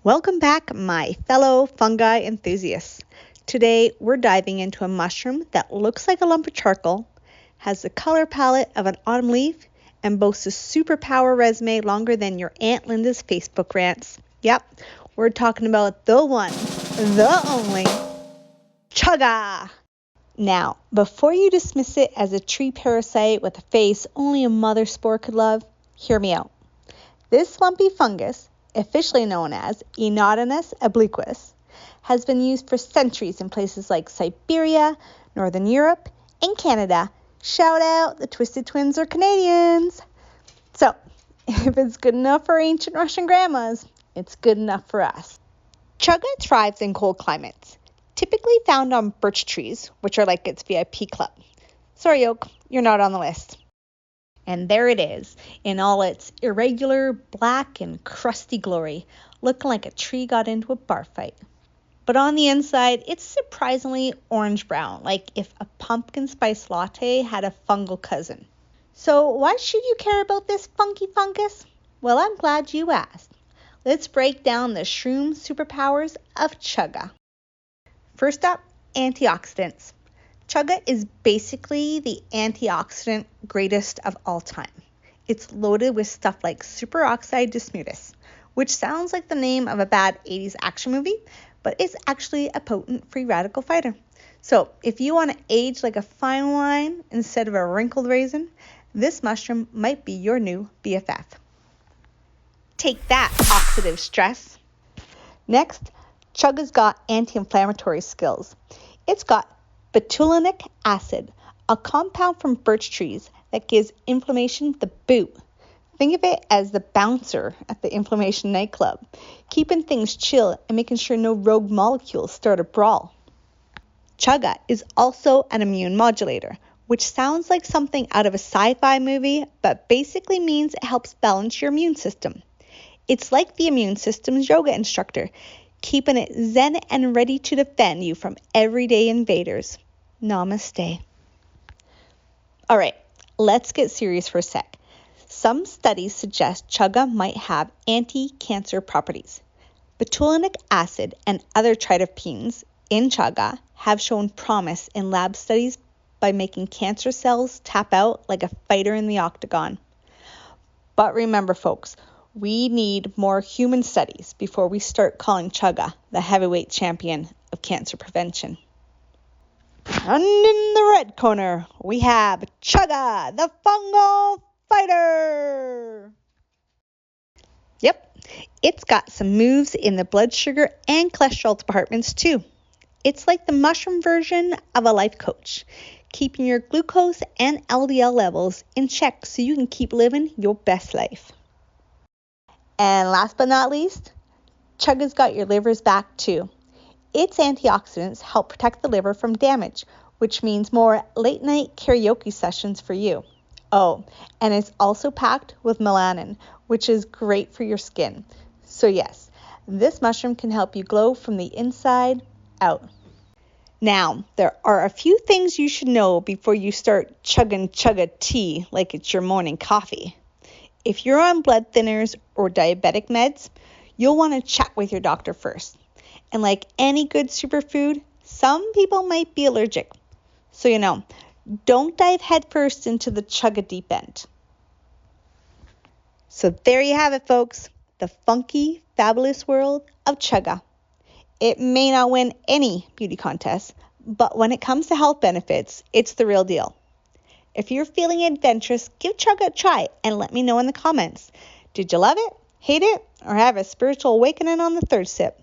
Welcome back, my fellow fungi enthusiasts. Today, we're diving into a mushroom that looks like a lump of charcoal, has the color palette of an autumn leaf, and boasts a superpower resume longer than your Aunt Linda's Facebook rants. Yep, we're talking about the one, the only, Chaga. Now, before you dismiss it as a tree parasite with a face only a mother spore could love, hear me out. This lumpy fungus, officially known as Enodomus obliquus, has been used for centuries in places like Siberia, Northern Europe, and Canada. Shout out, the Twisted Twins are Canadians. So, if it's good enough for ancient Russian grandmas, it's good enough for us. Chaga thrives in cold climates, typically found on birch trees, which are like its VIP club. Sorry, Oak, you're not on the list. And there it is, in all its irregular, black, and crusty glory, looking like a tree got into a bar fight. But on the inside, it's surprisingly orange-brown, like if a pumpkin spice latte had a fungal cousin. So why should you care about this funky fungus? Well, I'm glad you asked. Let's break down the shroom superpowers of Chaga. First up, antioxidants. Chaga is basically the antioxidant greatest of all time. It's loaded with stuff like superoxide dismutase, which sounds like the name of a bad 80s action movie, but it's actually a potent free radical fighter. So if you want to age like a fine wine instead of a wrinkled raisin, this mushroom might be your new BFF. Take that, oxidative stress. Next, Chaga's got anti-inflammatory skills. It's got betulinic acid, a compound from birch trees that gives inflammation the boot. Think of it as the bouncer at the inflammation nightclub, keeping things chill and making sure no rogue molecules start a brawl. Chaga is also an immune modulator, which sounds like something out of a sci-fi movie, but basically means it helps balance your immune system. It's like the immune system's yoga instructor, keeping it zen and ready to defend you from everyday invaders. Namaste. All right, let's get serious for a sec. Some studies suggest Chaga might have anti-cancer properties. Betulinic acid and other triterpenes in Chaga have shown promise in lab studies by making cancer cells tap out like a fighter in the octagon. But remember, folks, we need more human studies before we start calling Chaga the heavyweight champion of cancer prevention. And in the red corner, we have Chaga, the fungal fighter. Yep, it's got some moves in the blood sugar and cholesterol departments too. It's like the mushroom version of a life coach, keeping your glucose and LDL levels in check so you can keep living your best life. And last but not least, Chaga's got your liver's back too. Its antioxidants help protect the liver from damage, which means more late-night karaoke sessions for you. Oh, and it's also packed with melanin, which is great for your skin. So yes, this mushroom can help you glow from the inside out. Now, there are a few things you should know before you start chugging Chaga tea like it's your morning coffee. If you're on blood thinners or diabetic meds, you'll want to chat with your doctor first. And like any good superfood, some people might be allergic. So don't dive headfirst into the Chaga deep end. So there you have it, folks. The funky, fabulous world of Chaga. It may not win any beauty contest, but when it comes to health benefits, it's the real deal. If you're feeling adventurous, give Chaga a try and let me know in the comments. Did you love it, hate it, or have a spiritual awakening on the third sip?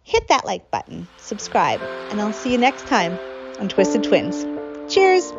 Hit that like button, subscribe, and I'll see you next time on Twisted Twins. Cheers!